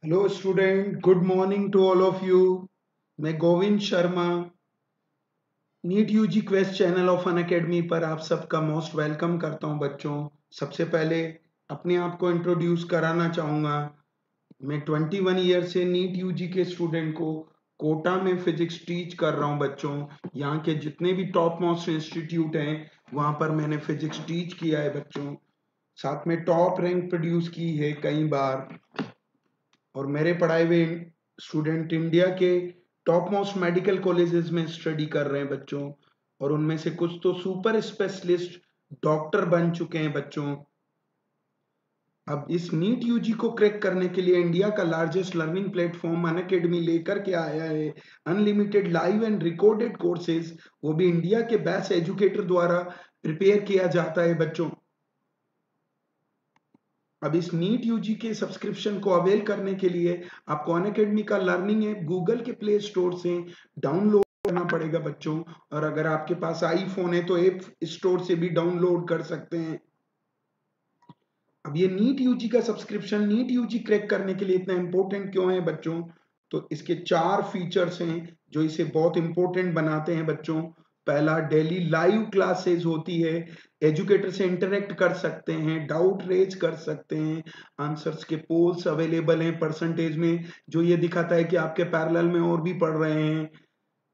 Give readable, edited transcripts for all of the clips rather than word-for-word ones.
Hello student, good morning to all of you. मैं Govind Sharma, NEET UG quest channel of Unacademy पर आप सबका most welcome करता हूं बच्चों। सबसे पहले अपने आप को इंट्रोड्यूस कराना चाहूँगा। मैं 21 ईयर से नीट यूजी के स्टूडेंट को कोटा में फिजिक्स टीच कर रहा हूं बच्चों। यहाँ के जितने भी टॉप मोस्ट इंस्टीट्यूट हैं वहाँ पर मैंने फिजिक्स टीच किया है बच्चों। साथ में टॉप रैंक प्रोड्यूस की है कई बार। और मेरे पढ़ाए हुए स्टूडेंट इंडिया के टॉप मोस्ट मेडिकल कॉलेजेस में स्टडी कर रहे हैं बच्चों, और उनमें से कुछ तो सुपर स्पेशलिस्ट डॉक्टर बन चुके हैं बच्चों। अब इस नीट यूजी को क्रैक करने के लिए इंडिया का लार्जेस्ट लर्निंग प्लेटफॉर्म अनअकैडमी लेकर के आया है unlimited live and recorded courses, वो भी इंडिया के बेस्ट एजुकेटर द्वारा प्रिपेयर किया जाता है बच्चों। अब इस नीट यूजी के सब्सक्रिप्शन को अवेल करने के लिए आपको अनअकैडमी का लर्निंग ऐप गूगल के प्ले स्टोर से डाउनलोड करना पड़ेगा बच्चों, और अगर आपके पास आईफोन है तो ऐप स्टोर से भी डाउनलोड कर सकते हैं। अब ये नीट यूजी का सब्सक्रिप्शन नीट यूजी क्रैक करने के लिए इतना इंपॉर्टेंट क्यों है बच्चों? तो इसके 4 फीचर्स हैं जो इसे बहुत इंपॉर्टेंट बनाते हैं बच्चों। पहला, डेली लाइव क्लासेस होती है, एजुकेटर से इंटरेक्ट कर सकते हैं, डाउट रेज कर सकते हैं, आंसर्स के पोल्स अवेलेबल हैं परसेंटेज में, जो ये दिखाता है कि आपके पैरेलल में और भी पढ़ रहे हैं।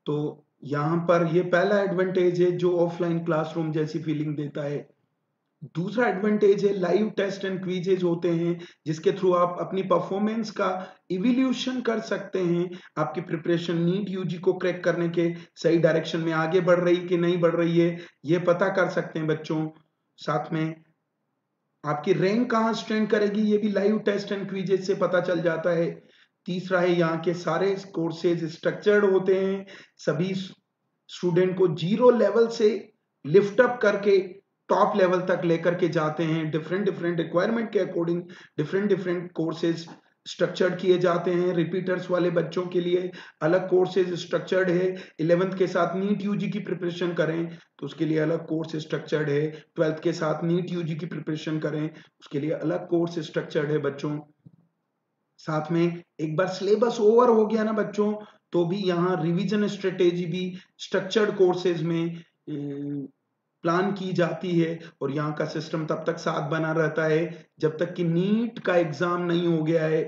तो यहाँ पर ये पहला एडवांटेज है जो ऑफलाइन क्लासरूम जैसी फीलिंग देता है। दूसरा एडवांटेज है लाइव टेस्ट एंड क्विजेज होते हैं, जिसके थ्रू आप अपनी परफॉर्मेंस का इवोल्यूशन कर सकते हैं। आपकी प्रिपरेशन नीट यूजी को क्रैक करने के सही डायरेक्शन में आगे बढ़ रही कि नहीं बढ़ रही है, ये पता कर सकते हैं बच्चों। साथ में आपकी रैंक कहाँ स्टैंड करेगी ये भी लाइव टेस्ट एंड क्विजेज से पता चल जाता है। तीसरा है, यहाँ के सारे कोर्सेज स्ट्रक्चर्ड होते हैं, सभी स्टूडेंट को जीरो लेवल से लिफ्ट अप करके टॉप लेवल तक लेकर के जाते हैं। डिफरेंट डिफरेंट रिक्वायरमेंट के according different different courses structured किए जाते हैं। रिपीटर्स वाले बच्चों के लिए अलग कोर्सेज स्ट्रक्चर्ड है। 11th के साथ नीट यूजी की प्रिपरेशन करें तो उसके लिए अलग कोर्स स्ट्रक्चर्ड है। 12th के साथ नीट यूजी की प्रिपरेशन करें उसके लिए अलग कोर्स स्ट्रक्चर्ड है बच्चों। साथ में एक बार सिलेबस ओवर हो गया ना बच्चों, तो भी यहाँ रिवीजन स्ट्रेटेजी भी स्ट्रक्चर्ड कोर्सेज में प्लान की जाती है, और यहाँ का सिस्टम तब तक साथ बना रहता है जब तक कि नीट का एग्जाम नहीं हो गया है।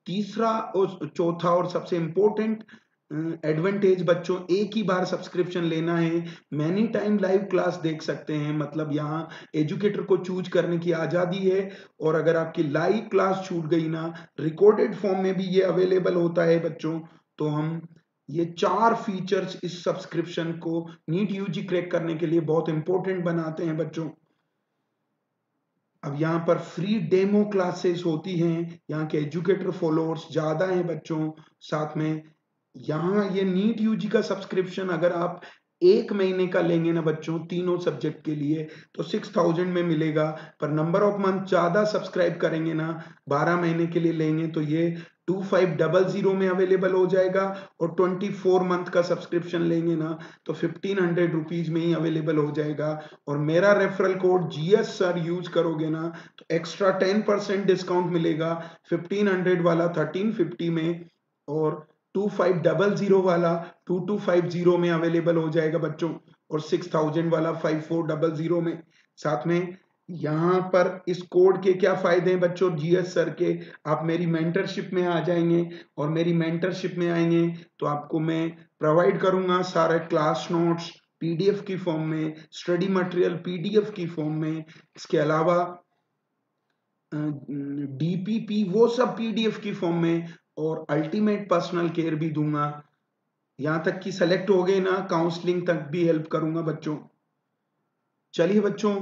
तीसरा और चौथा और सबसे इंपॉर्टेंट एडवांटेज बच्चों, एक ही बार सब्सक्रिप्शन लेना है, मैनी टाइम लाइव क्लास देख सकते हैं। मतलब यहाँ एजुकेटर को चूज करने की आजादी है, और अगर आपकी लाइव क्लास छूट गई ना, रिकॉर्डेड फॉर्म में भी ये अवेलेबल होता है बच्चों। तो हम ये 4 फीचर्स इस सब्सक्रिप्शन को नीट यूजी क्रैक करने के लिए बहुत इंपॉर्टेंट बनाते हैं बच्चों। अब यहाँ पर फ्री डेमो क्लासेस होती हैं, यहाँ के एजुकेटर फॉलोअर्स ज्यादा हैं बच्चों। साथ में यहाँ ये नीट यूजी का सब्सक्रिप्शन अगर आप 1 महीने का लेंगे ना बच्चों, तीनों सब्जेक्ट के लिए, तो 6000 में मिलेगा। पर नंबर ऑफ मंथ ज्यादा सब्सक्राइब करेंगे ना, 12 महीने के लिए लेंगे तो ये 2500 में अवेलेबल हो जाएगा, और 24 मंथ का सब्सक्रिप्शन लेंगे ना तो 1500 रुपीज में ही अवेलेबल हो जाएगा। और मेरा referral code GS sir use करोगे ना तो एक्स्ट्रा 10% डिस्काउंट मिलेगा। 1500 वाला 1350 में, और 2500 वाला 2250 में अवेलेबल हो जाएगा बच्चों, और 6000 वाला 5400 में। साथ में यहाँ पर इस कोड के क्या फायदे हैं बच्चों जीएस सर के? आप मेरी मेंटरशिप में आ जाएंगे, और मेरी मेंटरशिप में आएंगे तो आपको मैं प्रोवाइड करूंगा सारे क्लास नोट्स पीडीएफ की फॉर्म में, स्टडी मटेरियल पीडीएफ की फॉर्म में। इसके अलावा डीपीपी वो सब पीडीएफ की फॉर्म में, और अल्टीमेट पर्सनल केयर भी दूंगा। यहां तक कि सेलेक्ट हो गए ना, काउंसलिंग तक भी हेल्प करूंगा बच्चों। चलिए बच्चों,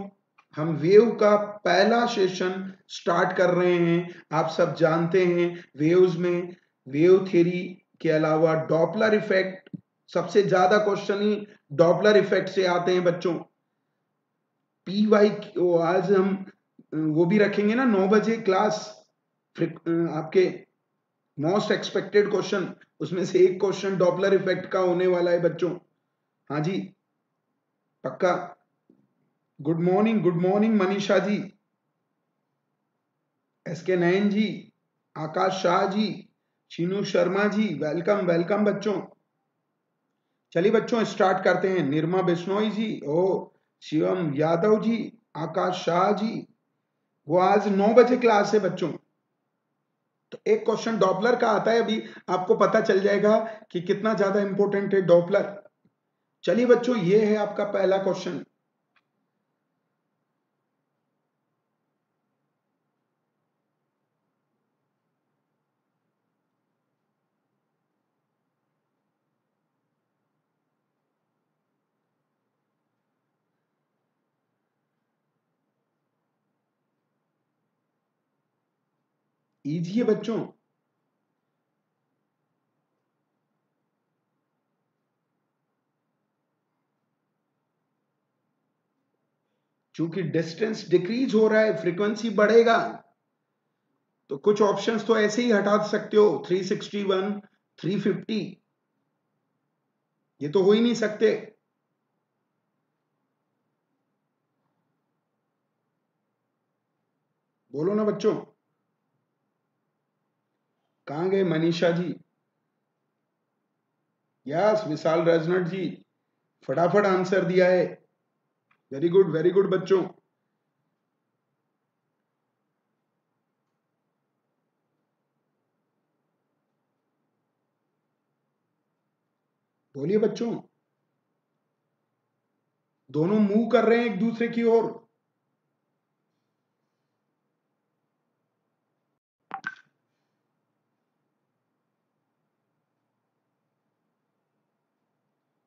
हम वेव का पहला सेशन स्टार्ट कर रहे हैं। आप सब जानते हैं वेव्स में वेव थ्योरी के अलावा डॉपलर इफेक्ट, सबसे ज्यादा क्वेश्चन ही डॉपलर इफेक्ट से आते हैं बच्चों। पी वाई आज हम वो भी रखेंगे ना 9 बजे क्लास। आपके मोस्ट एक्सपेक्टेड क्वेश्चन, उसमें से एक क्वेश्चन डॉपलर इफेक्ट का होने वाला है बच्चों। हाँ जी, पक्का। Good morning Manisha ji, SK नयन जी, आकाश शाह जी, शीनू शर्मा जी, वेलकम वेलकम बच्चों। चलिए बच्चों स्टार्ट करते हैं। निर्मा बिश्नोई जी, ओ शिवम यादव जी, आकाश शाह जी, वो आज 9 बजे क्लास है बच्चों। तो एक क्वेश्चन डॉपलर का आता है, अभी आपको पता चल जाएगा कि कितना ज्यादा इंपॉर्टेंट है डॉपलर। चलिए बच्चों ये है आपका पहला क्वेश्चन। इजी है बच्चों। चूंकि डिस्टेंस डिक्रीज हो रहा है, फ्रीक्वेंसी बढ़ेगा, तो कुछ ऑप्शंस तो ऐसे ही हटा सकते हो। 361, 350, ये तो हो ही नहीं सकते। बोलो ना बच्चों, कहां गए मनीषा जी? यस, विशाल रजनट जी, फटाफट आंसर दिया है। वेरी गुड बच्चों। बोलिए बच्चों, दोनों मूव कर रहे हैं एक दूसरे की ओर।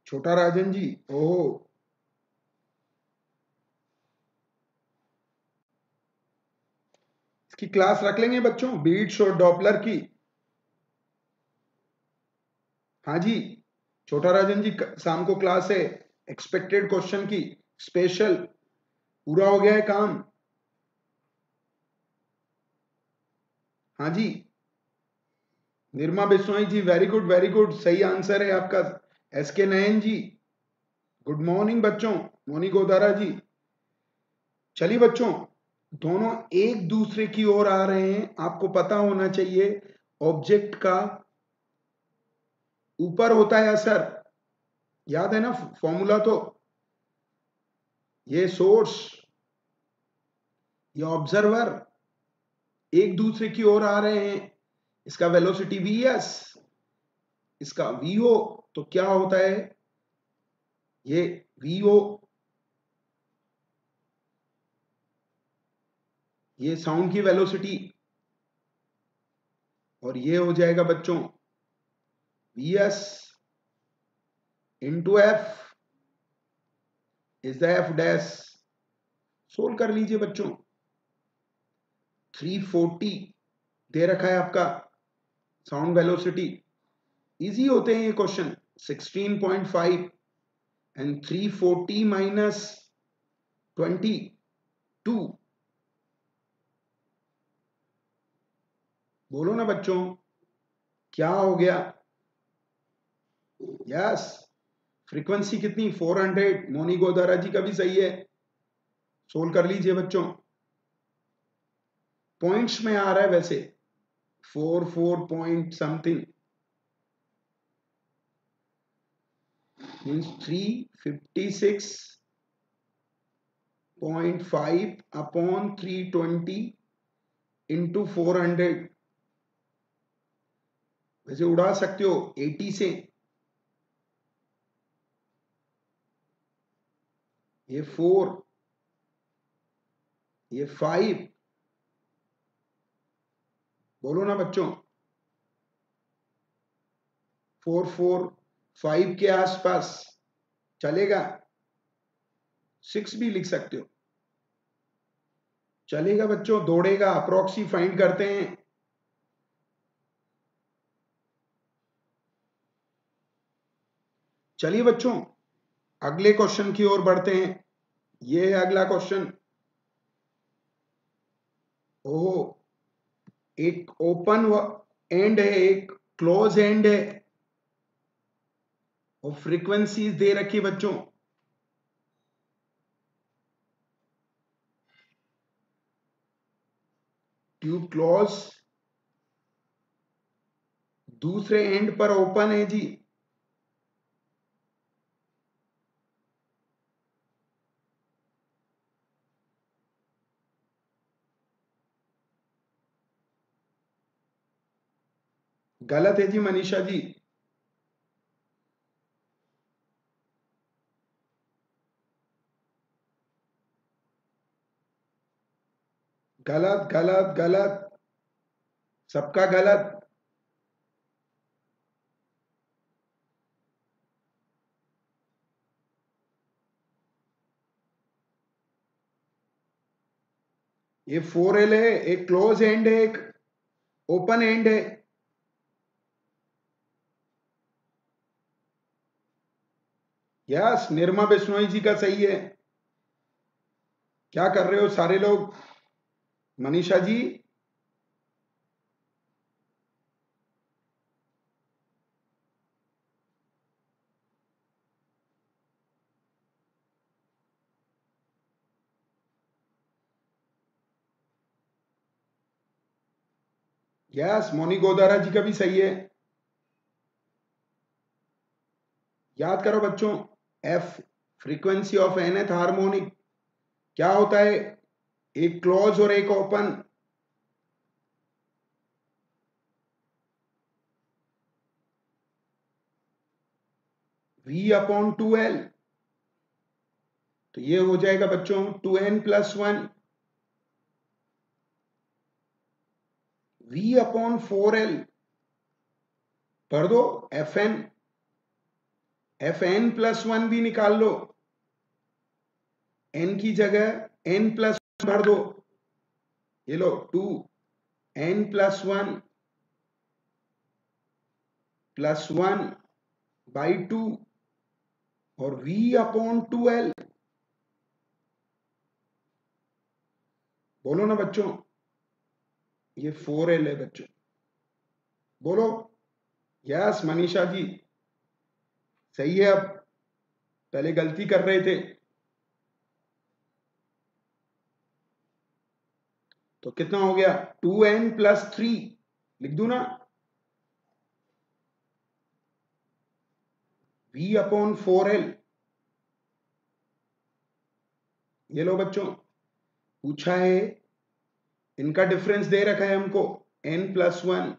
छोटा राजन जी, ओहो, इसकी क्लास रख लेंगे बच्चों, बीट्स और डॉपलर की। हाँ जी, छोटा राजन जी, शाम को क्लास है एक्सपेक्टेड क्वेश्चन की, स्पेशल। पूरा हो गया है काम। हाँ जी, निर्मा बिश्नोई जी, वेरी गुड, सही आंसर है आपका। एस के नयन जी, गुड मॉर्निंग बच्चों। मोनी गोदारा जी। चलिए बच्चों, दोनों एक दूसरे की ओर आ रहे हैं। आपको पता होना चाहिए ऑब्जेक्ट का ऊपर होता है असर, याद है ना फॉर्मूला तो। ये सोर्स, ये ऑब्जर्वर एक दूसरे की ओर आ रहे हैं। इसका वेलोसिटी वीएस, इसका वीओ, तो क्या होता है ये वीओ, ये साउंड की वेलोसिटी, और ये हो जाएगा बच्चों vs into f is the f dash. Solve कर लीजिए बच्चों। 340 दे रखा है आपका साउंड वेलोसिटी। इजी होते हैं ये क्वेश्चन। 16.5 and 340 minus 22। बोलो ना बच्चों, क्या हो गया? यस, फ्रीक्वेंसी कितनी? 400। मोनी गोदारा जी का भी सही है। सोल्व कर लीजिए बच्चों। पॉइंट्स में आ रहा है वैसे, 4 point something, means 356.5 upon 320 into 400। वैसे उड़ा सकते हो 80 से। ये 4, ये 5। बोलो ना बच्चों, 445 के आसपास चलेगा। 6 भी लिख सकते हो, चलेगा बच्चों, दौड़ेगा। अप्रोक्सी फाइंड करते हैं। चलिए बच्चों, अगले क्वेश्चन की ओर बढ़ते हैं। ये है अगला क्वेश्चन। ओहो, एक ओपन एंड है, एक क्लोज एंड है, और फ्रीक्वेंसीज दे रखी बच्चों। ट्यूब क्लोज दूसरे एंड पर ओपन है जी। गलत है जी मनीषा जी। गलत गलत गलत, सबका गलत। ये 4L है, एक क्लोज एंड है, एक ओपन एंड है। यस, निर्मा बिश्नोई जी का सही है। क्या कर रहे हो सारे लोग? मनीषा जी, यस, मोनी गोदारा जी का भी सही है। याद करो बच्चों, F frequency of nth harmonic क्या होता है? एक क्लोज और एक ओपन। V अपॉन 2L, तो ये हो जाएगा बच्चों 2n+1। V अपॉन 4L भर दो, Fn+1 भी निकाल लो, n की जगह n+1 भर दो। ये लो 2n+1 +1/2 और V अपॉन 2L। बोलो ना बच्चों, ये 4L है बच्चों, बोलो। यस मनीषा जी, सही है। अब पहले गलती कर रहे थे, तो कितना हो गया? 2n+3 लिख दूं ना, V अपॉन 4L। ये लो बच्चों, पूछा है, इनका डिफरेंस दे रखा है हमको, n+1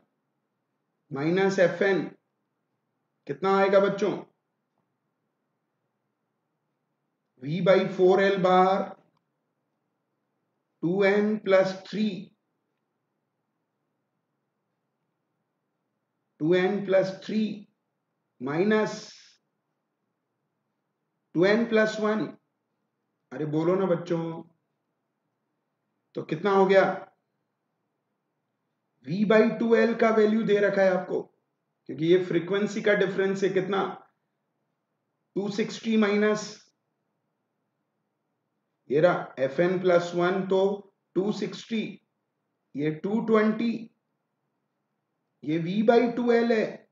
माइनस Fn, कितना आएगा बच्चों? V/4L बार 2n+3, 2n+3 माइनस 2n+1। अरे बोलो ना बच्चों, तो कितना हो गया? V/2L का वैल्यू दे रखा है आपको, क्योंकि ये फ्रीक्वेंसी का डिफरेंस है। कितना? 260 माइनस, ये रहा Fn+1, तो 260, ये 220, ये V/2L है।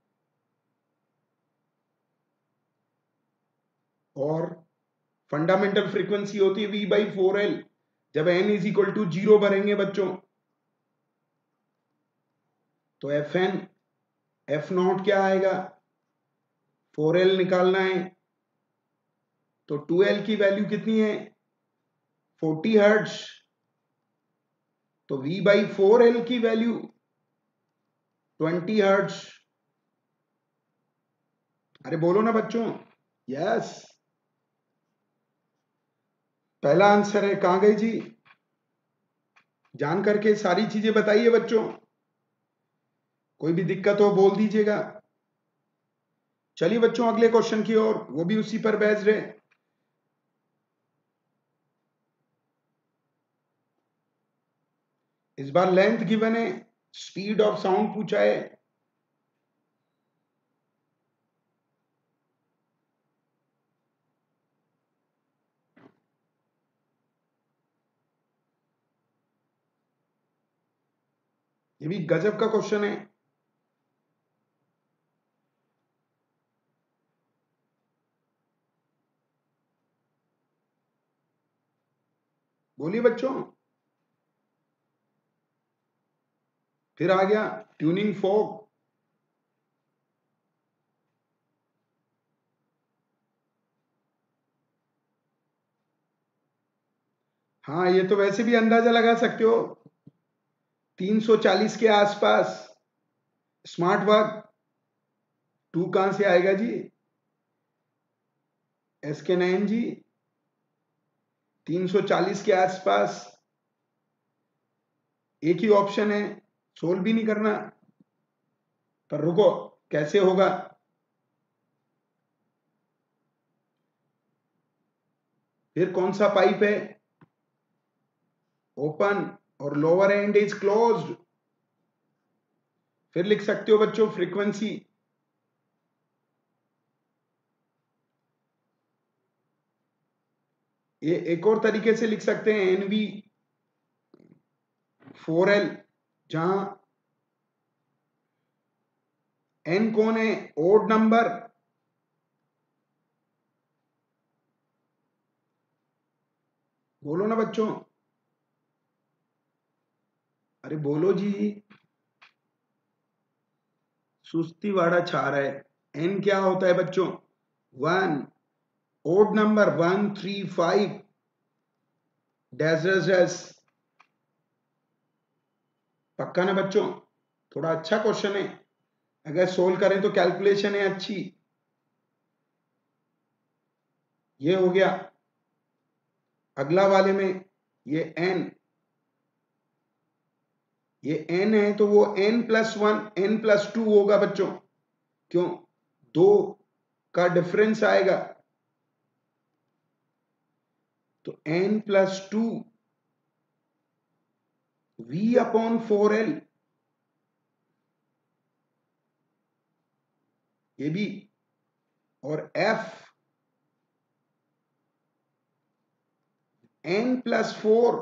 और फंडामेंटल फ्रीक्वेंसी होती है V/4L जब n=0 भरेंगे बच्चों। तो F0 क्या आएगा? 4L निकालना है, तो 2L की वैल्यू कितनी है? 40 हर्ट्ज। तो V/4L की वैल्यू 20 हर्ट्ज। अरे बोलो ना बच्चों। यस, पहला आंसर है। कहां गई जी? जान करके सारी चीजें बताइए बच्चों, कोई भी दिक्कत हो बोल दीजिएगा। चलिए बच्चों अगले क्वेश्चन की ओर, वो भी उसी पर बेस्ड है। इस बार लेंथ गिवन है, स्पीड ऑफ साउंड पूछा है। ये भी गजब का क्वेश्चन है। बोलिए बच्चों। फिर आ गया ट्यूनिंग फोक। हाँ, ये तो वैसे भी अंदाजा लगा सकते हो, 340 के आसपास। स्मार्ट वर्क 2 कहां से आएगा जी? एसके नयन जी, 340 के आसपास एक ही ऑप्शन है, सोल्व भी नहीं करना। पर रुको, कैसे होगा? फिर कौन सा पाइप है? ओपन और लोअर एंड इज क्लोज्ड। फिर लिख सकते हो बच्चों फ्रीक्वेंसी, ये एक और तरीके से लिख सकते हैं, एनवी 4L, जहां एन कौन है? Odd number. बोलो ना बच्चों, अरे बोलो जी, सुस्ती वाड़ा छा रहा है। एन क्या होता है बच्चों? 1। Odd number 1 3 5 dash dash dash. पक्का ना बच्चों? थोड़ा अच्छा क्वेश्चन है, अगर सोल्व करें तो कैलकुलेशन है अच्छी। ये हो गया। अगला वाले में ये एन, ये एन है तो वो n+1 n+2 होगा बच्चों। क्यों? 2 का डिफरेंस आएगा, तो n+2 V/4L, ये भी। और F n+4।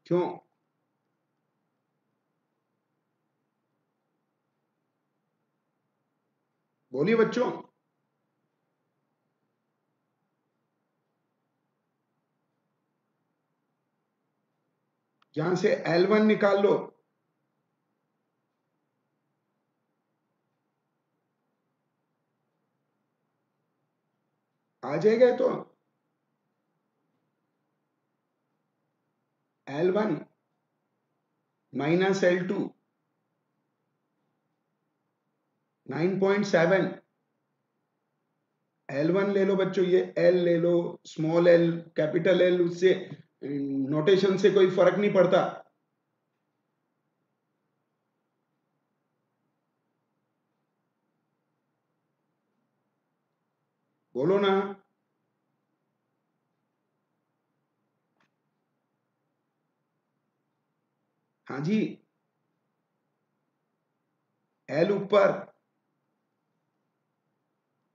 क्यों? बोलिए बच्चों। यहां से L1 निकाल लो, आ जाएगा तो L1 माइनस L2 9.7। L1 ले लो बच्चों, ये L ले लो, स्मॉल L कैपिटल L, उससे नोटेशन से कोई फर्क नहीं पड़ता। बोलो ना। हाँ जी, L ऊपर,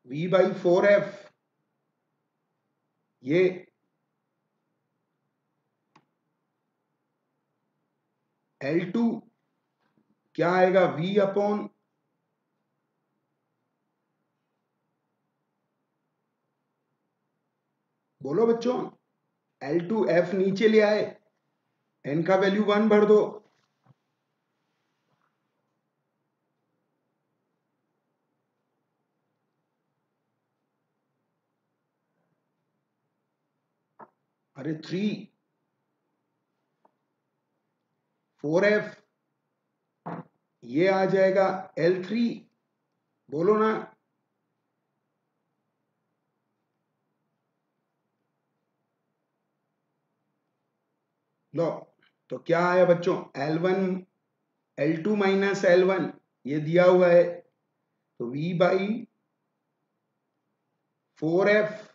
V/4F, ये L2 क्या आएगा? V/, बोलो बच्चों। L2F नीचे ले आए, n का वैल्यू 1 भर दो। अरे 3 4F, ये आ जाएगा L3। बोलो ना। लो, तो क्या आया बच्चों? L1 L2 माइनस L1, ये दिया हुआ है, तो V/4F।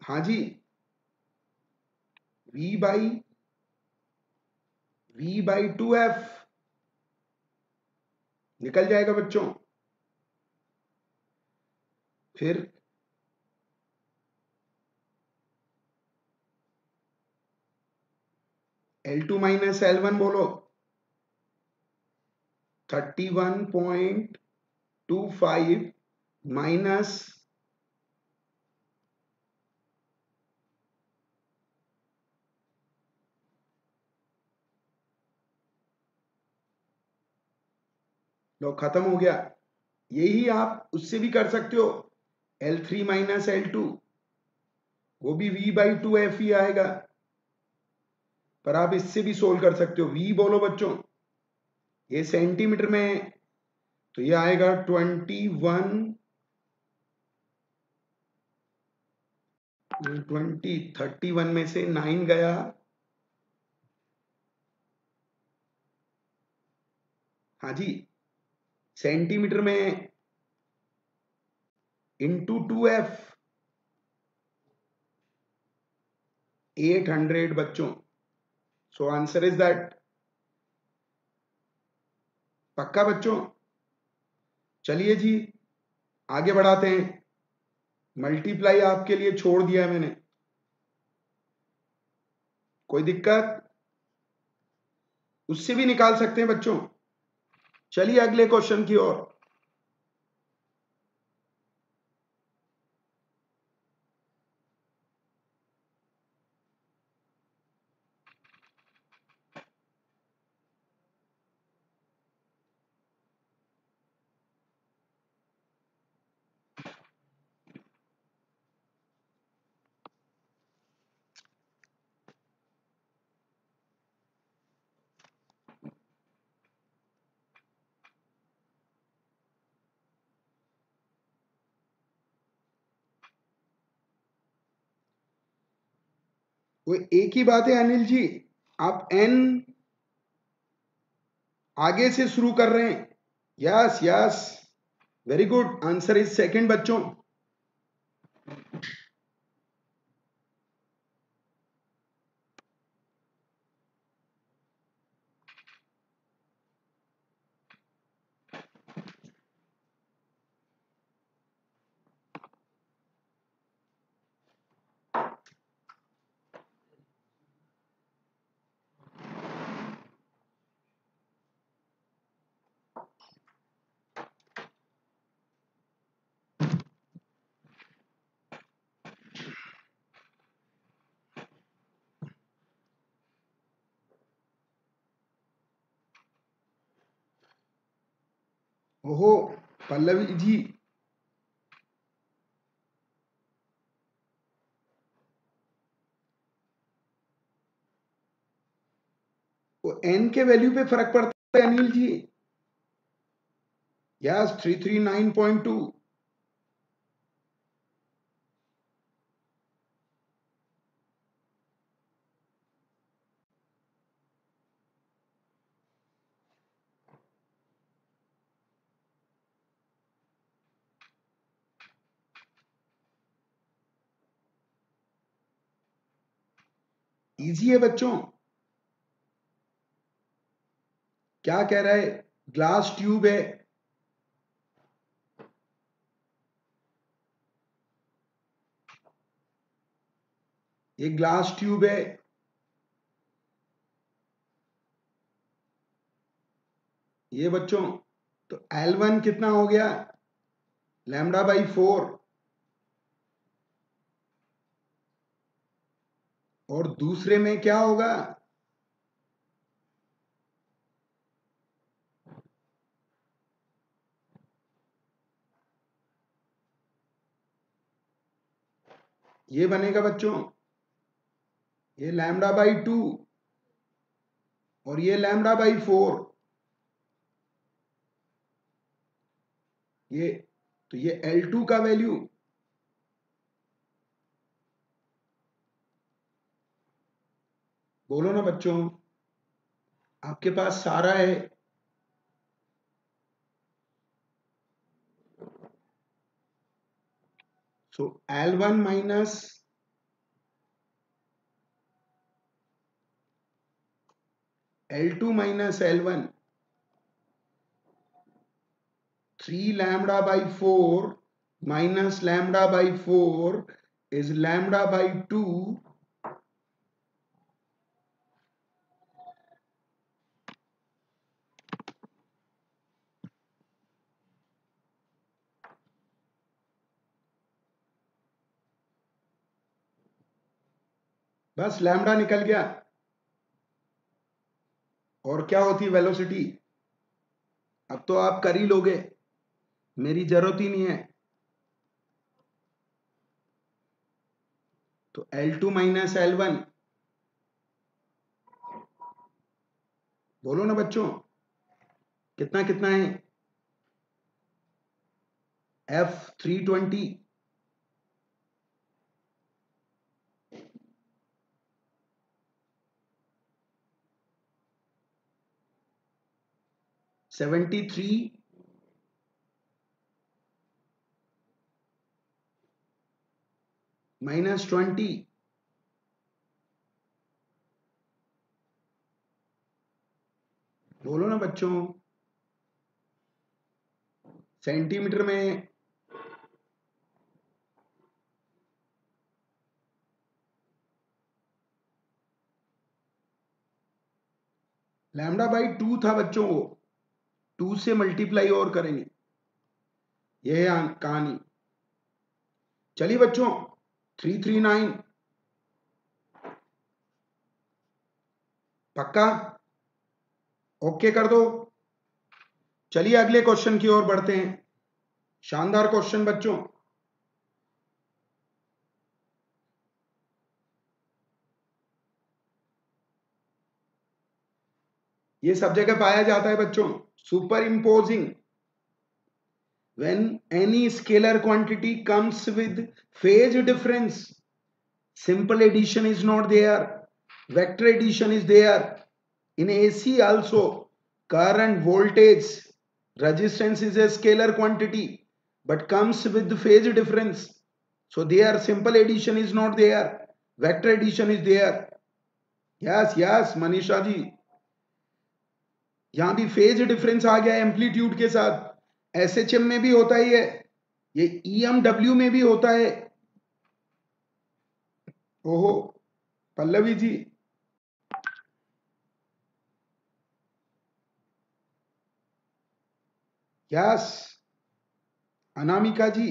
हाँ जी, V/2F निकल जाएगा बच्चों। फिर L2 माइनस L1 बोलो, 31.25 माइनस, लो खत्म हो गया। यही आप उससे भी कर सकते हो, L3 माइनस L2, वो भी V/2F ही आएगा, पर आप इससे भी सोल्व कर सकते हो। V बोलो बच्चों, ये सेंटीमीटर में, तो ये आएगा 31 में से 9 गया, हाँ जी, सेंटीमीटर में इंटू 2F 800 बच्चों। So answer is that. पक्का बच्चों? चलिए जी आगे बढ़ाते हैं। मल्टीप्लाई आपके लिए छोड़ दिया है मैंने, कोई दिक्कत? उससे भी निकाल सकते हैं बच्चों। चलिए अगले क्वेश्चन की ओर। वो एक ही बात है अनिल जी, आप n आगे से शुरू कर रहे हैं। Yes yes, very good, answer is second बच्चों। ओहो पल्लवी जी, वो n के वैल्यू पे फर्क पड़ता है अनिल जी। यस 339.2। इजी है बच्चों। क्या कह रहा है? ग्लास ट्यूब है, ये ग्लास ट्यूब है, ये बच्चों, तो L1 कितना हो गया? λ/4। और दूसरे में क्या होगा? ये बनेगा बच्चों, ये λ/2 और ये λ/4। ये तो ये L2 का वैल्यू, बोलो ना बच्चों, आपके पास सारा है। सो L1 minus L2 minus L1, 3 λ/4 minus λ/4 is λ/2 बस लैम्डा निकल गया। और क्या होती है वेलोसिटी? अब तो आप कर ही लोगे, मेरी जरूरत ही नहीं है। तो L2 माइनस L1, बोलो ना बच्चों, कितना कितना है? F320, (73) माइनस 20, बोलो ना बच्चों, सेंटीमीटर में लैम्डा बाई 2 था बच्चों, वो 2 से मल्टीप्लाई और करेंगे, यह है कहानी। चलिए बच्चों, 339 पक्का? ओके कर दो। चलिए अगले क्वेश्चन की ओर बढ़ते हैं। शानदार क्वेश्चन बच्चों। ये सब जगह पाया जाता है बच्चों, super imposing when any scalar quantity comes with phase difference, simple addition is not there, vector addition is there. In AC also, current, voltage, resistance is a scalar quantity but comes with phase difference, so there simple addition is not there, vector addition is there. yes Manisha ji, यहां भी phase difference आ गया amplitude के साथ। SHM में भी होता ही है, ये ईएमडब्ल्यू में भी होता है। ओहो पल्लवी जी, यस अनामिका जी,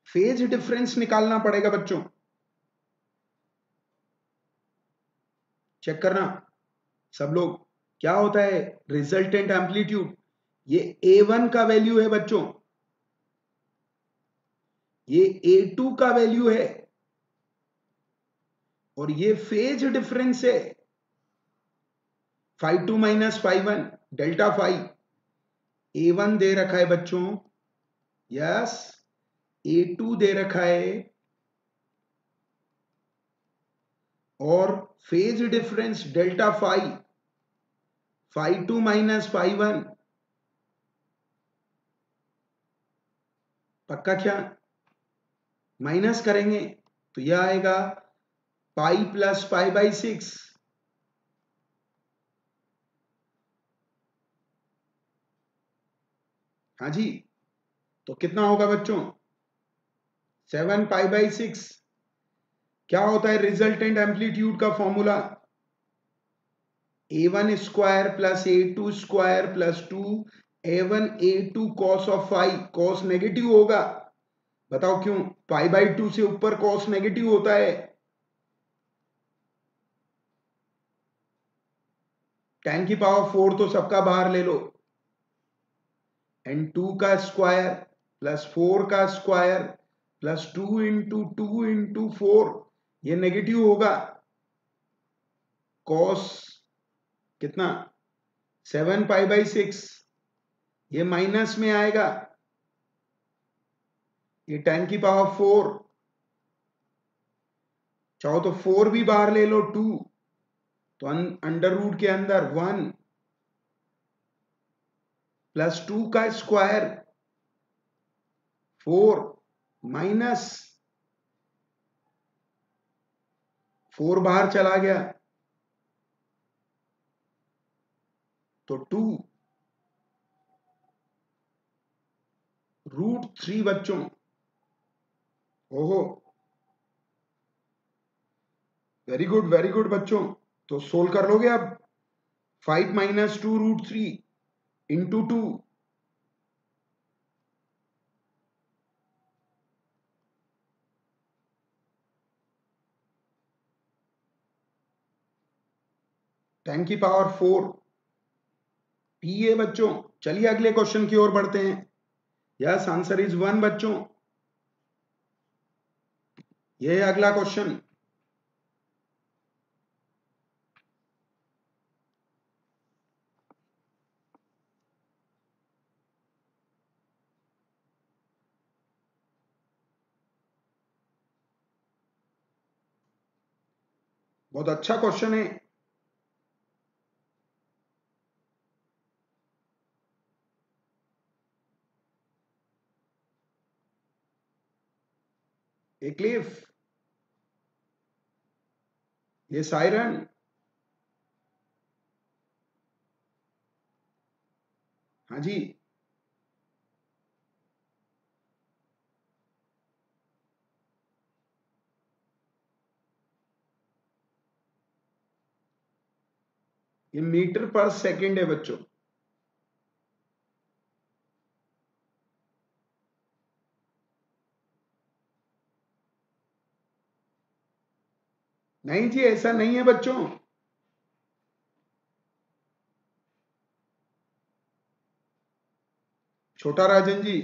फेज डिफरेंस निकालना पड़ेगा बच्चों, चेक करना सब लोग। क्या होता है रिजल्टेंट एम्पलीट्यूड, ये A1 का वैल्यू है बच्चों, ये A2 का वैल्यू है, और ये फेज डिफरेंस है φ2 माइनस φ1 डेल्टा फाई। A1 दे रखा है बच्चों, यस, A2 दे रखा है, और phase difference delta phi, φ2 minus φ1, पक्का क्या? माइनस करेंगे तो यह आएगा पाई प्लस पाई बाई 6, हाँ जी, तो कितना होगा बच्चों? 7 पाई बाई 6। क्या होता है रिजल्टेंट एम्पलीट्यूड का formula? A1 square plus A2 square plus 2 A1 A2 cos of phi. Cos negative होगा, बताओ क्यों? पाई बाई 2 से ऊपर कॉस नेगेटिव होता है। 10 की पावर 4 तो सबका बाहर ले लो, एंड 2 का स्क्वायर प्लस 4 का स्क्वायर प्लस 2 इंटू 2 इंटू 4, ये नेगेटिव होगा। कॉस कितना? 7 पाई बाई 6, ये माइनस में आएगा, ये 10 की पावर 4, चाहो तो 4 भी बाहर ले लो, 2, तो अंडर रूट के अंदर 1 प्लस 2 का स्क्वायर 4 माइनस 4 बाहर चला गया तो 2 √3 बच्चों। ओहो वेरी गुड बच्चों, तो सोल्व कर लोगे अब। 5 माइनस 2 √3 इंटू 2, टेन की पावर 4 पी है बच्चों। चलिए अगले क्वेश्चन की ओर बढ़ते हैं। यस, आंसर इज 1 बच्चों। ये है अगला क्वेश्चन। बहुत अच्छा क्वेश्चन है। एक्लिफ, ये सायरन। हाँ जी। ये मीटर पर सेकंड है बच्चों। नहीं जी, ऐसा नहीं है बच्चों। छोटा राजन जी,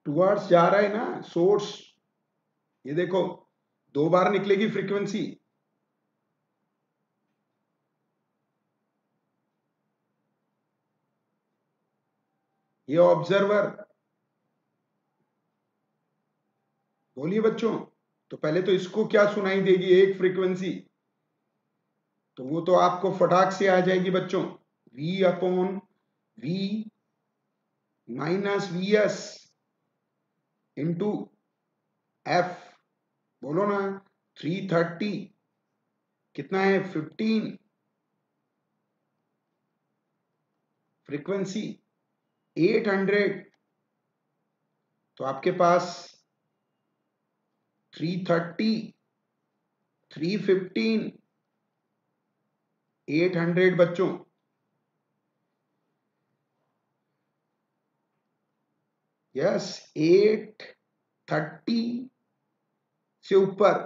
टुवर्ड्स जा रहा है ना सोर्स। ये देखो, 2 बार निकलेगी फ्रीक्वेंसी। ये ऑब्जर्वर। बोलिए बच्चों। तो पहले तो इसको क्या सुनाई देगी, एक फ्रीक्वेंसी। तो वो तो आपको फटाक से आ जाएगी बच्चों। V upon V minus VS into F। बोलो ना। 330 कितना है, 15 फ्रीक्वेंसी, 800। तो आपके पास 330, 315, 800 बच्चों। यस, 830 से ऊपर,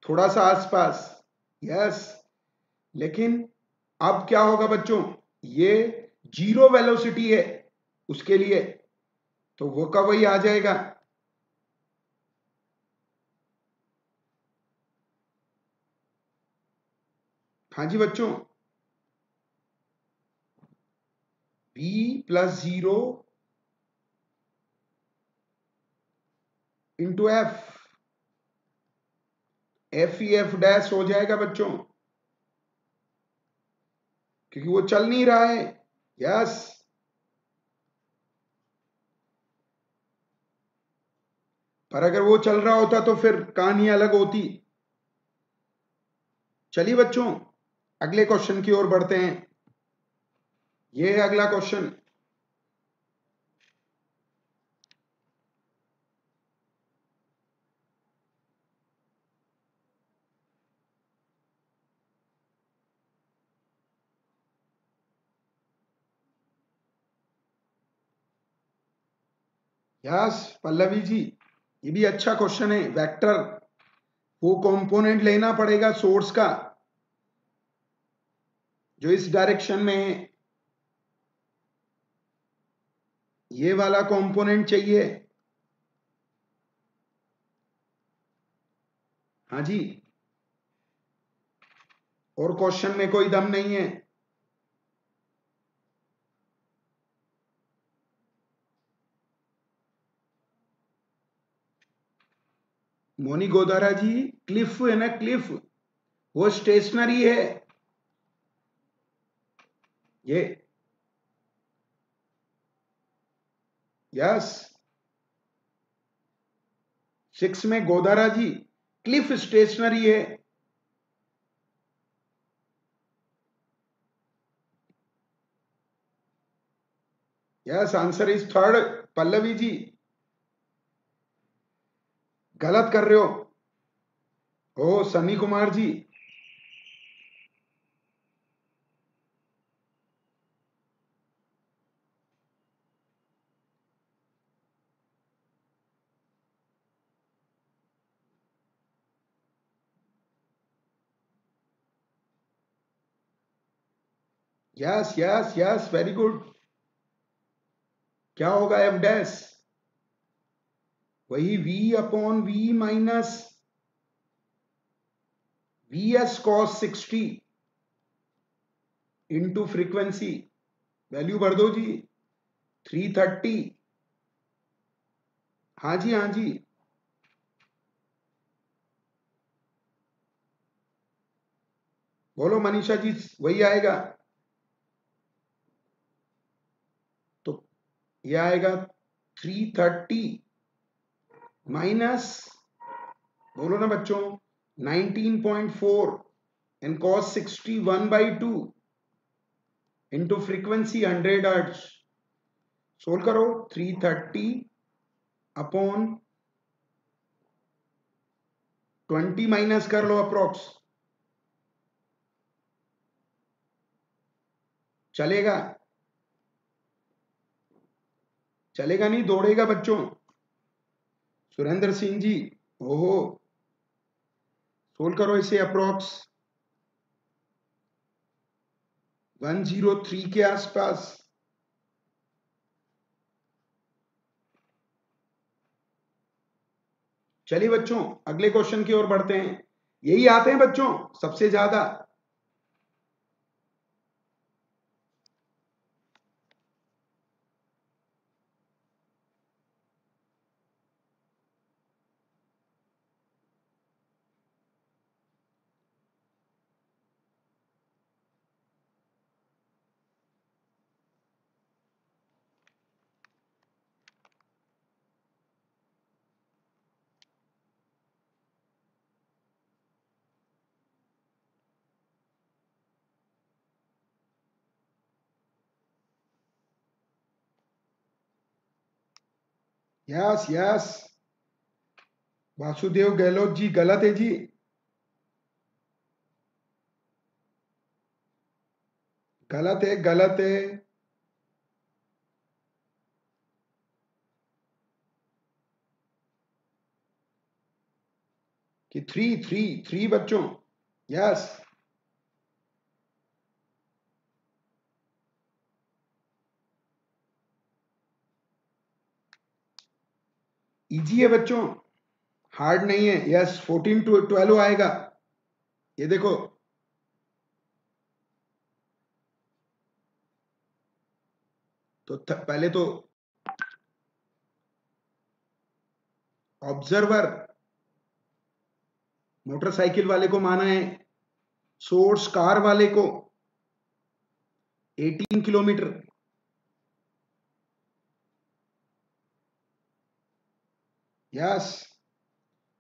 थोड़ा सा आसपास। यस, लेकिन अब क्या होगा बच्चों, ये जीरो वेलोसिटी है उसके लिए, तो वो का वही आ जाएगा। हाँ जी बच्चों। v plus 0 into F E F dash हो जाएगा बच्चों, क्योंकि वो चल नहीं रहा है। यस, पर अगर वो चल रहा होता तो फिर कहानी अलग होती। चलिए बच्चों, अगले क्वेश्चन की ओर बढ़ते हैं। ये है अगला क्वेश्चन। यस पल्लवी जी, ये भी अच्छा क्वेश्चन है। वेक्टर, वो कंपोनेंट लेना पड़ेगा सोर्स का जो इस डायरेक्शन में है। ये वाला कंपोनेंट चाहिए। हाँ जी, और क्वेश्चन में कोई दम नहीं है। मोनी गोदारा जी, क्लिफ है ना, क्लिफ, वो स्टेशनरी है। ये यस, 6 में गोदारा जी, क्लिफ स्टेशनरी है। Yes, answer is third. Pallavi ji, गलत कर रहे हो। ओ Sunny Kumar ji, yes yes yes, very good. क्या होगा एफ डैश? वही v upon v minus vs cos 60 into frequency. Value भर दो जी, 330। हाँ जी हाँ जी, बोलो मनीषा जी, वही आएगा। तो ये आएगा 330 माइनस, बोलो ना बच्चों, 19.4 and cos 60 1/2 into frequency 100 hertz. Solve करो, 330 अपॉन 20 माइनस कर लो अप्रोक्स। चलेगा? चलेगा नहीं, दौड़ेगा बच्चों। सुरेंद्र सिंह जी, ओहो, सोल्व करो इसे अप्रोक्स 103 के आसपास। चलिए बच्चों, अगले क्वेश्चन की ओर बढ़ते हैं। यही आते हैं बच्चों सबसे ज्यादा। यस यस, वासुदेव गहलोत जी, गलत है जी। गलत है, गलत है। कि थ्री थ्री थ्री बच्चों, यस। इजी है बच्चों, हार्ड नहीं है। यस, 14 to 12 आएगा। ये देखो, तो पहले तो ऑब्जर्वर मोटरसाइकिल वाले को माना है, सोर्स कार वाले को 18 किलोमीटर। यस,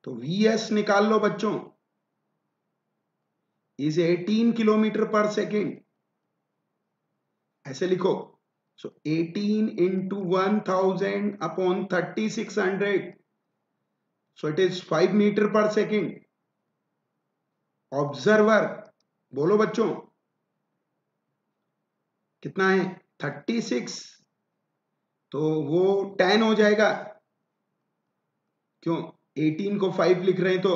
तो वीएस निकाल लो बच्चों, इज 18 किलोमीटर पर सेकेंड। ऐसे लिखो, so 18 into 1000 upon 3600, so it is 5 metre per second. Observer, बोलो बच्चों, कितना है? 36, तो वो 10 हो जाएगा। क्यों? 18 को 5 लिख रहे हैं तो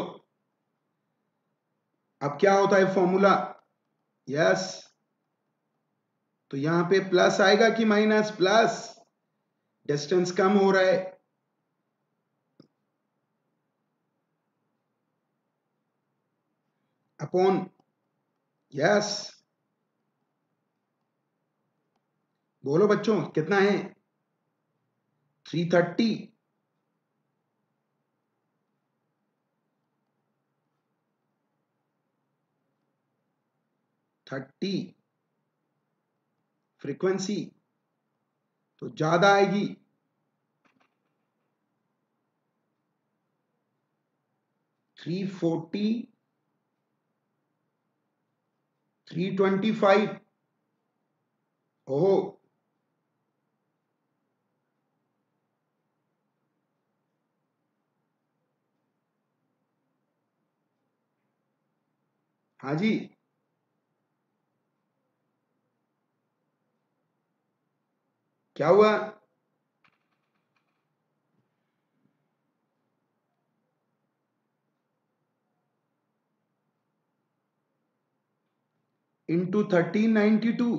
अब क्या होता है फॉर्मूला? यस, तो यहां पे प्लस आएगा कि माइनस? प्लस, डिस्टेंस कम हो रहा है। अपॉन, यस, बोलो बच्चों कितना है? 330। 30 फ्रीक्वेंसी तो ज्यादा आएगी। 340, 325। ओहो, हाँ जी, क्या हुआ? इंटू 1392।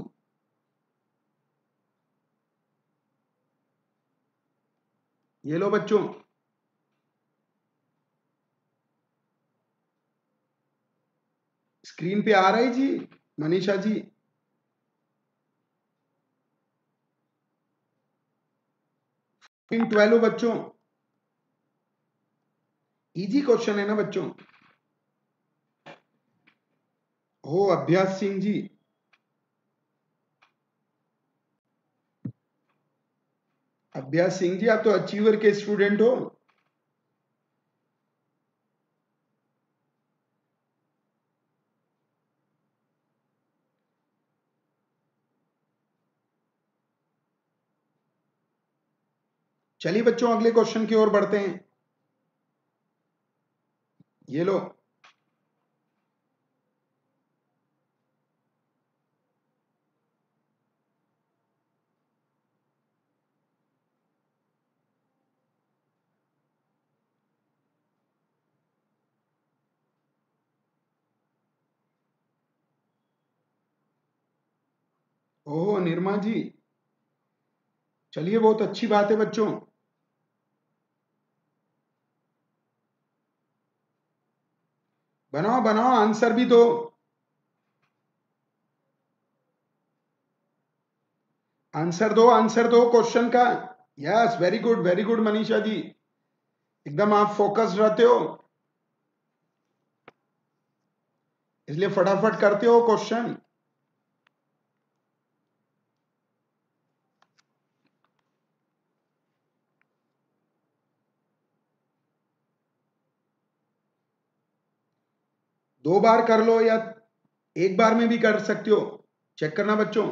ये लो बच्चों, स्क्रीन पे आ रहा है जी मनीषा जी? 12 बच्चों, इजी क्वेश्चन है ना बच्चों? हो अभ्यास सिंह जी, अभ्यास सिंह जी आप तो अचीवर के स्टूडेंट हो। चलिए बच्चों अगले क्वेश्चन की ओर बढ़ते हैं। ये लो, ओहो निर्मा जी, चलिए बहुत अच्छी बात है बच्चों। बनाओ बनाओ, आंसर भी दो। आंसर दो क्वेश्चन का। Yes, very good Manisha ji, एकदम आप फोकस्ड रहते हो, इसलिए फटाफट करते हो क्वेश्चन। दो बार कर लो या एक बार में भी कर सकते हो, चेक करना बच्चों।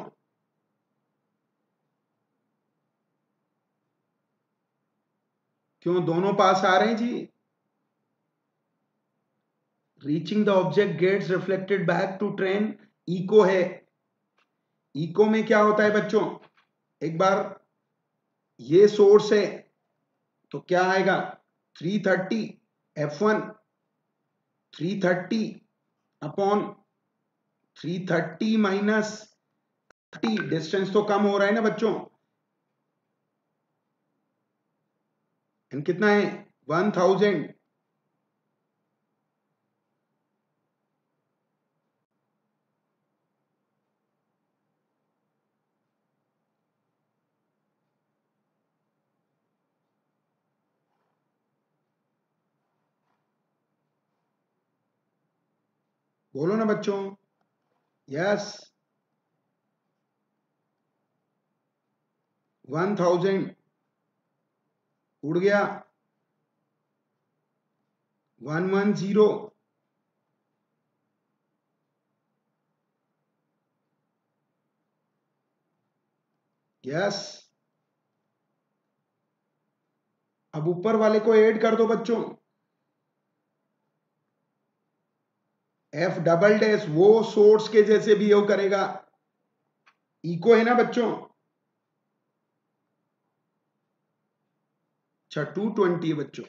क्यों दोनों पास आ रहे हैं जी? Reaching the object gets reflected back to train, echo है। इको में क्या होता है बच्चों? एक बार ये सोर्स है तो क्या आएगा? 330 F1, 330 अपॉन 330 माइनस 30, डिस्टेंस तो कम हो रहा है ना बच्चों, एंड कितना है? 1000। बोलो ना बच्चों, यस। 1000 उड़ गया, 110। यस, अब ऊपर वाले को ऐड कर दो बच्चों, F डबल डैश, वो सोर्स के जैसे बिहेव करेगा, इको है ना बच्चों। अच्छा 220 है बच्चों,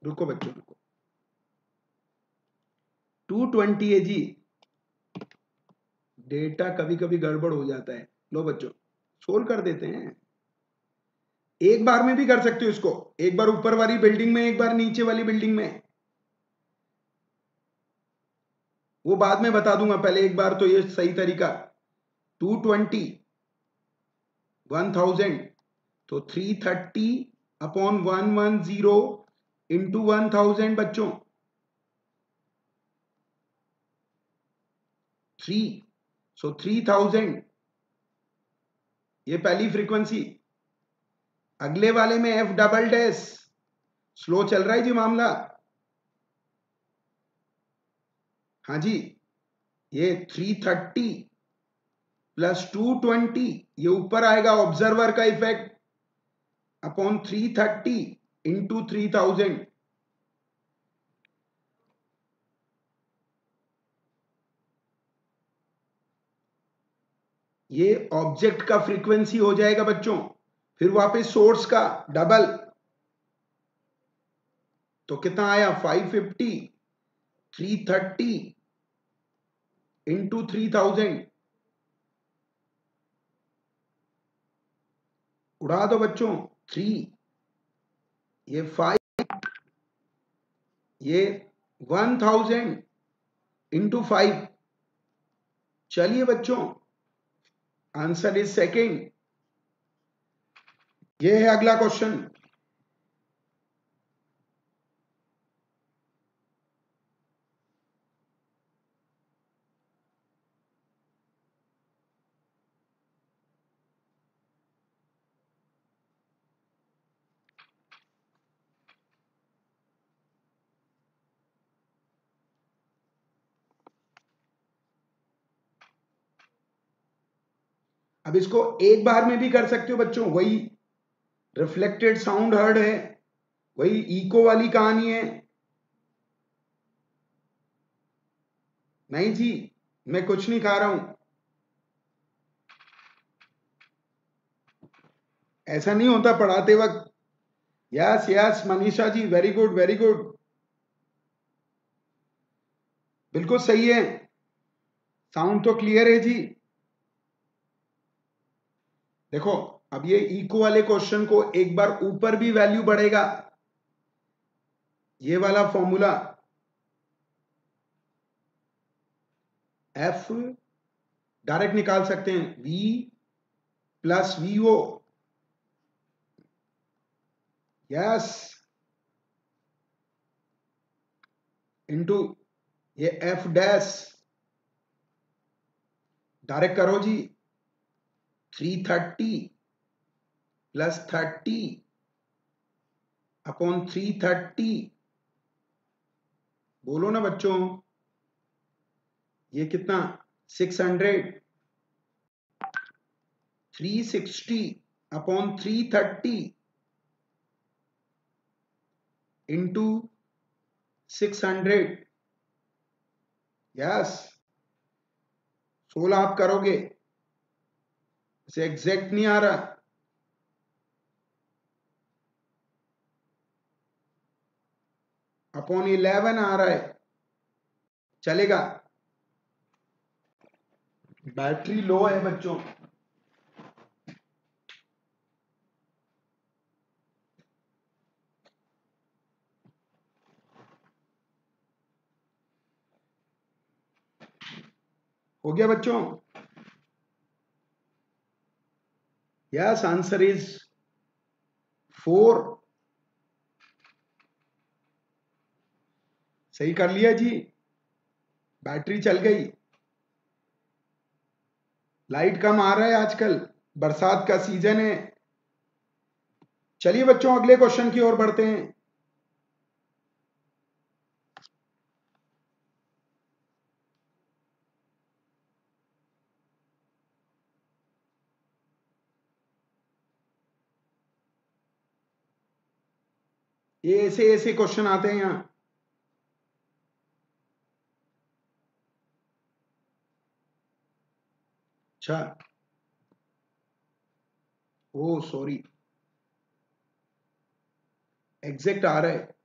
रुको बच्चों रुको, 220 है जी। डेटा कभी कभी गड़बड़ हो जाता है, लो बच्चों सोल्व कर देते हैं। एक बार में भी कर सकते हो इसको, एक बार ऊपर वाली बिल्डिंग में, एक बार नीचे वाली बिल्डिंग में, वो बाद में बता दूंगा, पहले एक बार तो ये सही तरीका। 220 1000, तो 330 अपॉन 110 इंटू 1000 बच्चों, 3, सो 3000, ये पहली फ्रीक्वेंसी। अगले वाले में F डबल डैश, स्लो चल रहा है जी मामला। हाँ जी, ये 330 प्लस 220, ये ऊपर आएगा ऑब्जर्वर का इफेक्ट, अपॉन 330 इंटू 3000। ये ऑब्जेक्ट का फ्रीक्वेंसी हो जाएगा बच्चों, फिर वापस सोर्स का डबल, तो कितना आया? 550, 330 इंटू 3000, उड़ा दो बच्चों, 3, ये 5, ये 1000 इंटू 5। चलिए बच्चों, आंसर इज सेकेंड। ये है अगला क्वेश्चन। अब इसको एक बार में भी कर सकते हो बच्चों, वही रिफ्लेक्टेड साउंड हर्ड है, वही इको वाली कहानी है। नहीं जी, मैं कुछ नहीं खा रहा हूं, ऐसा नहीं होता पढ़ाते वक्त। Yes yes Manisha ji, very good very good, बिल्कुल सही है, साउंड तो क्लियर है जी। देखो, अब ये इको वाले क्वेश्चन को एक बार ऊपर भी वैल्यू बढ़ेगा, ये वाला फॉर्मूला एफ डायरेक्ट निकाल सकते हैं, V plus VO। Yes, into ये F डैश, डायरेक्ट करो जी, 330 प्लस 30 अपॉन 330। बोलो ना बच्चों, ये कितना, 600, 360 अपॉन 330 इंटू 600। यस, 16 आप करोगे, इसे एग्जैक्ट नहीं आ रहा, अपॉन 11 आ रहा है, चलेगा। बैटरी लो है बच्चों। हो गया बच्चों? Yes, answer is 4। सही कर लिया जी, बैटरी चल गई। लाइट कम आ रहा है आजकल, बरसात का सीजन है। चलिए बच्चों, अगले क्वेश्चन की ओर बढ़ते हैं। ये ऐसे ऐसे क्वेश्चन आते हैं यहां। अच्छा, ओ सॉरी, एग्जैक्ट आ रहा है,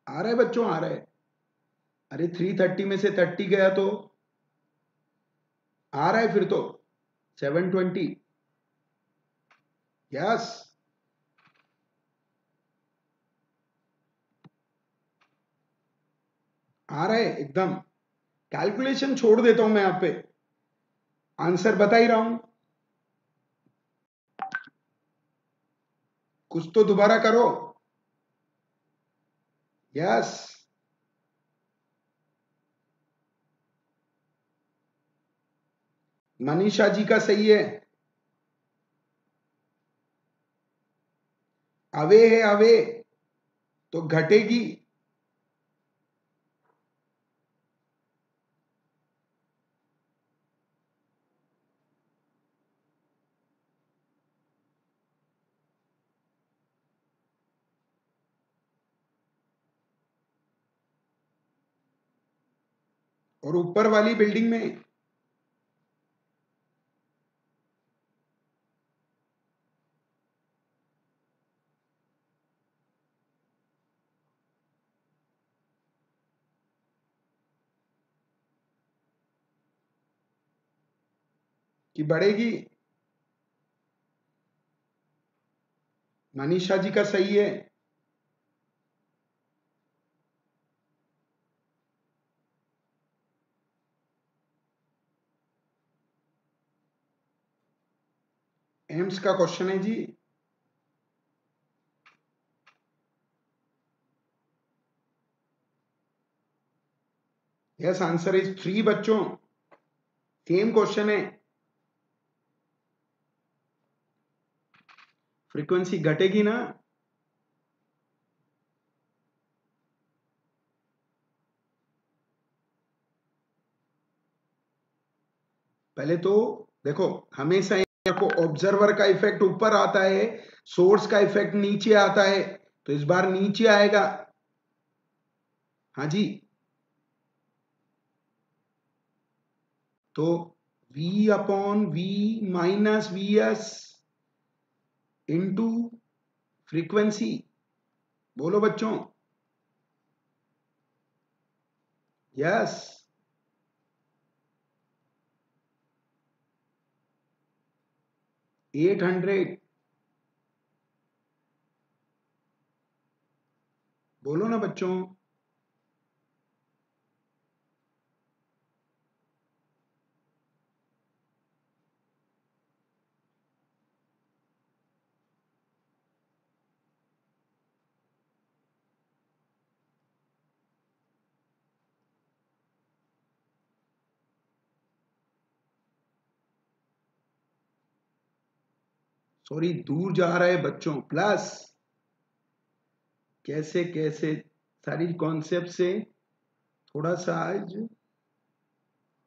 आ रहा है बच्चों, आ रहा है। अरे 330 में से 30 गया तो आ रहा है फिर तो 720। यस, आ रहा है एकदम। कैलकुलेशन छोड़ देता हूं मैं यहाँ पे, आंसर बता ही रहा हूं। कुछ तो दोबारा करो। यस, मनीषा जी का सही है, अवे है अवे, तो घटेगी। और ऊपर वाली बिल्डिंग में कि बढ़ेगी। मनीषा जी का सही है। एम्स का क्वेश्चन है जी। यस, आंसर इज 3 बच्चों। सेम क्वेश्चन है। फ्रीक्वेंसी घटेगी ना। पहले तो देखो, हमेशा को ऑब्जर्वर का इफेक्ट ऊपर आता है, सोर्स का इफेक्ट नीचे आता है, तो इस बार नीचे आएगा। हाँ जी। तो V upon V minus VS into frequency. बोलो बच्चों। यस। 800। बोलो ना बच्चों। सॉरी, दूर जा रहा है बच्चों, प्लस कैसे कैसे सारी कॉन्सेप्ट से थोड़ा सा आज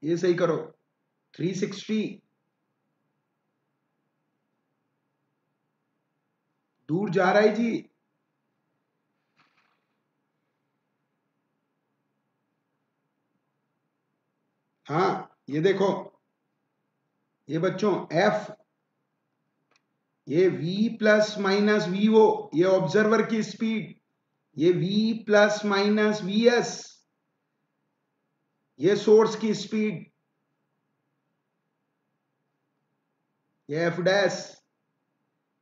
ये सही करो। 360 दूर जा रहा है जी। हाँ, ये देखो, ये बच्चों F, ये V प्लस माइनस VO, ये ऑब्जर्वर की स्पीड, ये V प्लस माइनस VS, ये सोर्स की स्पीड, ये F डैश।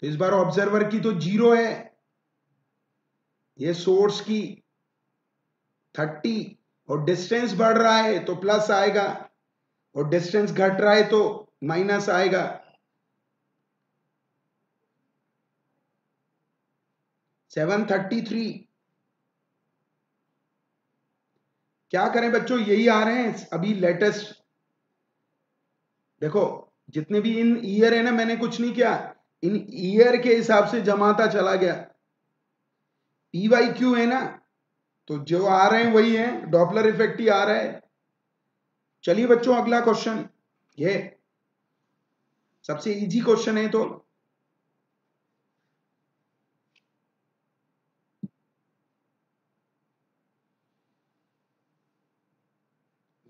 तो इस बार ऑब्जर्वर की तो 0 है, ये सोर्स की 30, और डिस्टेंस बढ़ रहा है तो प्लस आएगा, और डिस्टेंस घट रहा है तो माइनस आएगा। 733। क्या करें बच्चों, यही आ रहे हैं अभी लेटेस्ट। देखो, जितने भी इन ईयर है ना, मैंने कुछ नहीं किया, इन ईयर के हिसाब से जमाता चला गया। PYQ है ना, तो जो आ रहे हैं वही है, डॉपलर इफेक्ट ही आ रहा है। चलिए बच्चों, अगला क्वेश्चन, ये सबसे इजी क्वेश्चन है। तो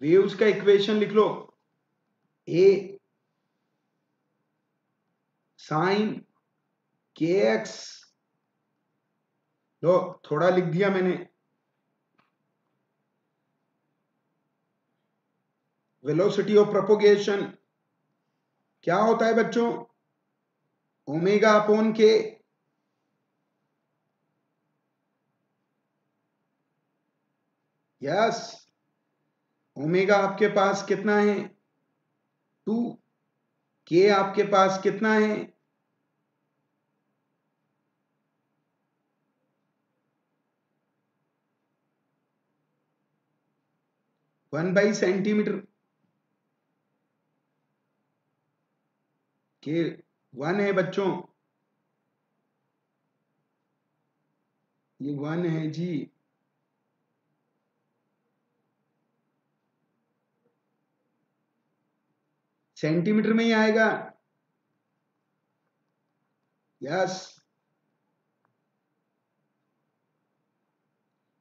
वेव्स का इक्वेशन लिख लो। ए साइन KX, लो थोड़ा लिख दिया मैंने। वेलोसिटी ऑफ प्रोपोगेशन क्या होता है बच्चों? ओमेगा अपॉन के। यस, ओमेगा आपके पास कितना है? 2। के आपके पास कितना है? 1/सेंटीमीटर के 1 है बच्चों, ये 1 है जी। सेंटीमीटर में ही आएगा। यस,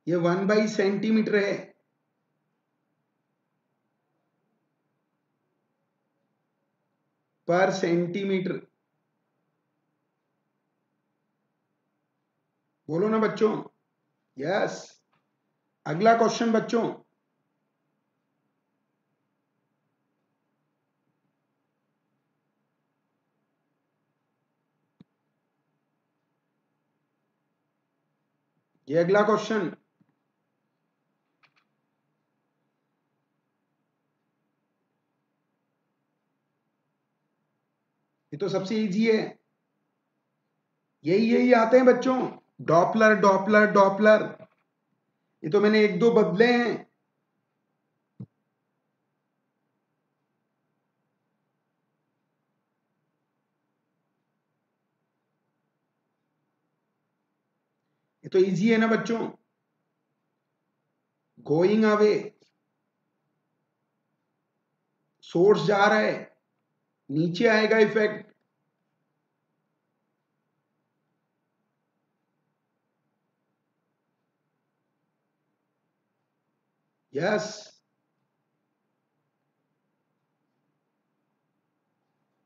ये 1/सेंटीमीटर है। पर सेंटीमीटर। बोलो ना बच्चों। यस। अगला क्वेश्चन बच्चों, ये अगला क्वेश्चन, ये तो सबसे इजी है, यही यही आते हैं बच्चों, डॉपलर डॉपलर डॉपलर, ये तो मैंने एक दो बदले हैं। ये तो इजी है ना बच्चों, गोइंग अवे, सोर्स जा रहा है, नीचे आएगा इफेक्ट, यस।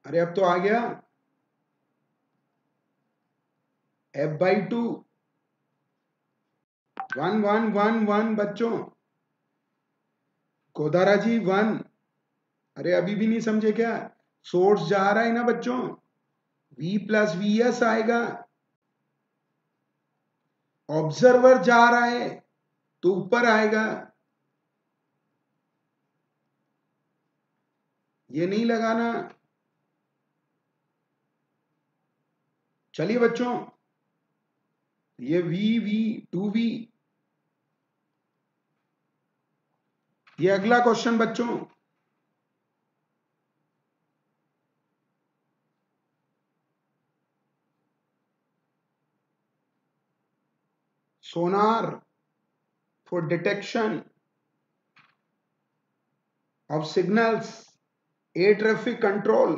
अरे अब तो आ गया, F/2, 1 बच्चों, गोदारा जी 1। अरे अभी भी नहीं समझे क्या, सोर्स जा रहा है ना बच्चों, V प्लस VS आएगा, ऑब्जर्वर जा रहा है तो ऊपर आएगा, ये नहीं लगाना। चलिए बच्चों, ये V 2V, ये अगला क्वेश्चन बच्चों, sonar for detection of signals, air traffic control,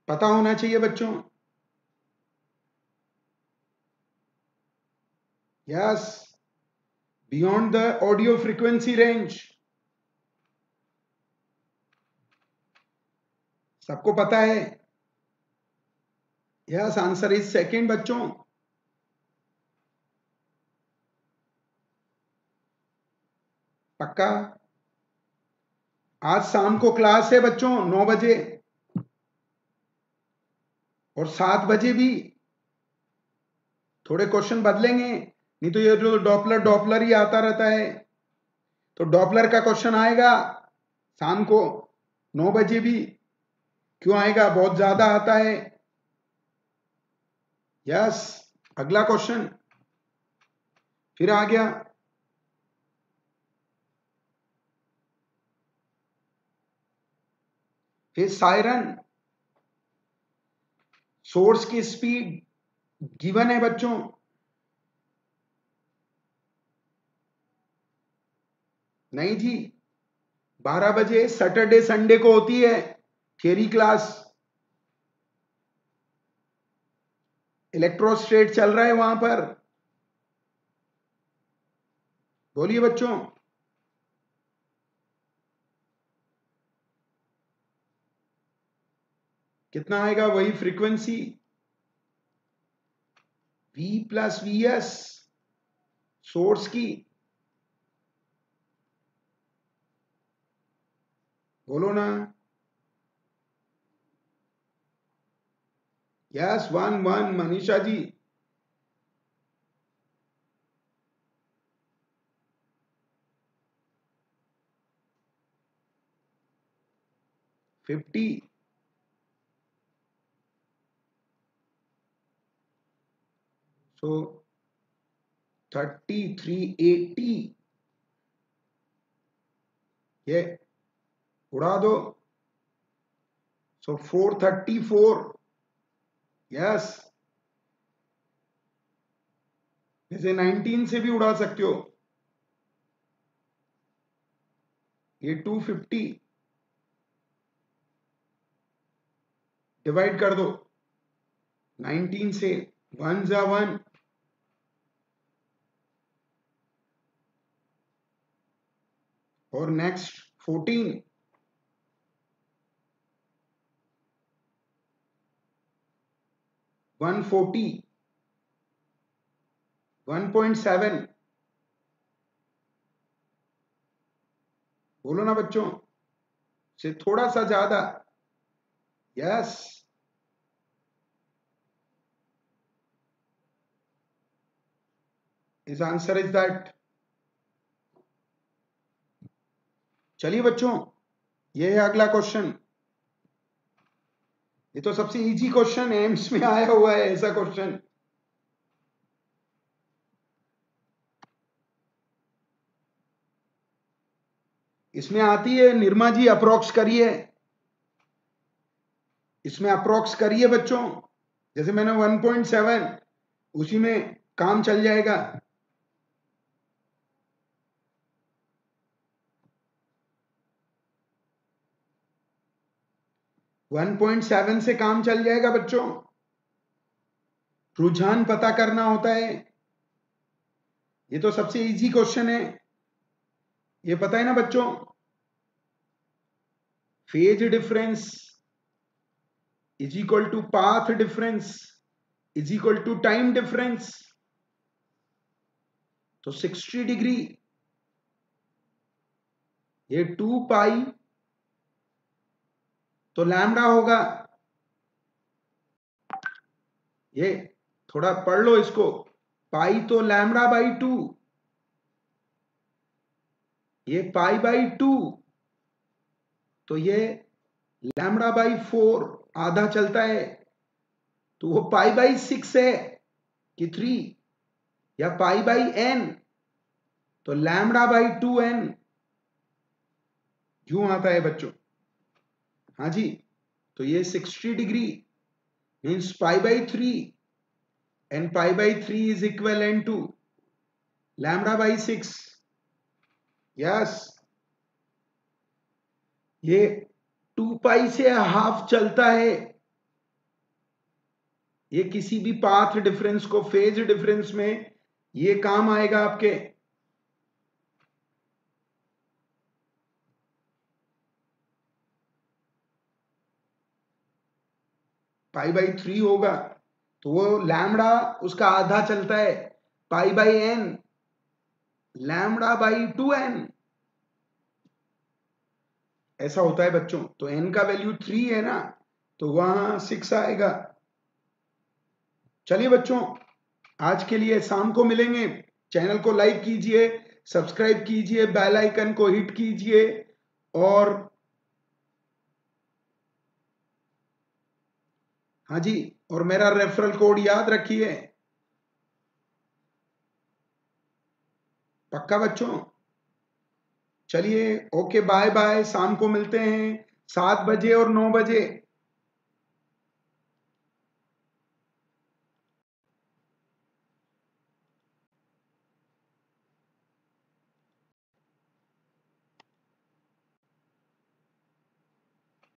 पता होना चाहिए बच्चों। Yes, beyond the audio frequency range, सबको पता है। यस, आंसर इज सेकंड बच्चों। पक्का, आज शाम को क्लास है बच्चों 9 बजे, और 7 बजे भी थोड़े क्वेश्चन बदलेंगे, नहीं तो ये जो डॉपलर डॉपलर ही आता रहता है, तो डॉपलर का क्वेश्चन आएगा शाम को 9 बजे भी। क्यों आएगा, बहुत ज्यादा आता है। यस, अगला क्वेश्चन फिर आ गया, फिर सायरन, सोर्स की स्पीड गिवन है बच्चों, नहीं जी, 12 बजे सैटरडे संडे को होती है थियरी क्लास, इलेक्ट्रोस्टेट चल रहा है वहां पर। बोलिए बच्चों, कितना आएगा, वही frequency V plus VS source की, बोलो ना। यस, 1 मनीषा जी, 50, सो 3380, ये उड़ा दो, सो 434। यस, जैसे 19 से भी उड़ा सकते हो, ये 250 डिवाइड कर दो 19 से, 1 जा 1, और नेक्स्ट 14, वन 1.7, बोलो ना बच्चों, से थोड़ा सा ज्यादा। Yes, His answer is that. चलिए बच्चों, ये है अगला क्वेश्चन। ये तो सबसे इजी क्वेश्चन है, एम्स में आया हुआ है ऐसा क्वेश्चन। इसमें आती है निर्मा जी, अप्रोक्स करिए, इसमें अप्रोक्स करिए बच्चों। जैसे मैंने 1.7, उसी में काम चल जाएगा। 1.7 से काम चल जाएगा बच्चों। रुझान पता करना होता है। ये तो सबसे इजी क्वेश्चन है, ये पता है ना बच्चों। Phase difference is equal to path difference is equal to time difference. तो 60 डिग्री, ये 2 पाई तो लैम्डा होगा। ये थोड़ा पढ़ लो इसको, पाई तो लैम्डा बाई 2, ये पाई बाई 2, तो ये लैम्डा बाई 4 आधा चलता है, तो वो पाई बाई 6 है कि 3, या पाई बाई n, तो लैम्डा बाई 2n यूं आता है बच्चों। हाँ जी, तो ये 60 degree means pi by 3, and pi by 3 is equivalent to lambda by 6. Yes, ये 2 पाई से हाफ चलता है। ये किसी भी पाथ डिफरेंस को फेज डिफरेंस में ये काम आएगा आपके। पाई बाई 3 होगा तो वो लैम्डा उसका आधा चलता है, pi by n lambda by 2n, ऐसा होता है बच्चों। तो n का वैल्यू 3 है ना, तो वहां 6 आएगा। चलिए बच्चों, आज के लिए शाम को मिलेंगे। चैनल को लाइक कीजिए, सब्सक्राइब कीजिए, बेल आइकन को हिट कीजिए, और हाँ जी, और मेरा रेफरल कोड याद रखिए। पक्का बच्चों? चलिए, ओके, बाय बाय। शाम को मिलते हैं 7 बजे और 9 बजे।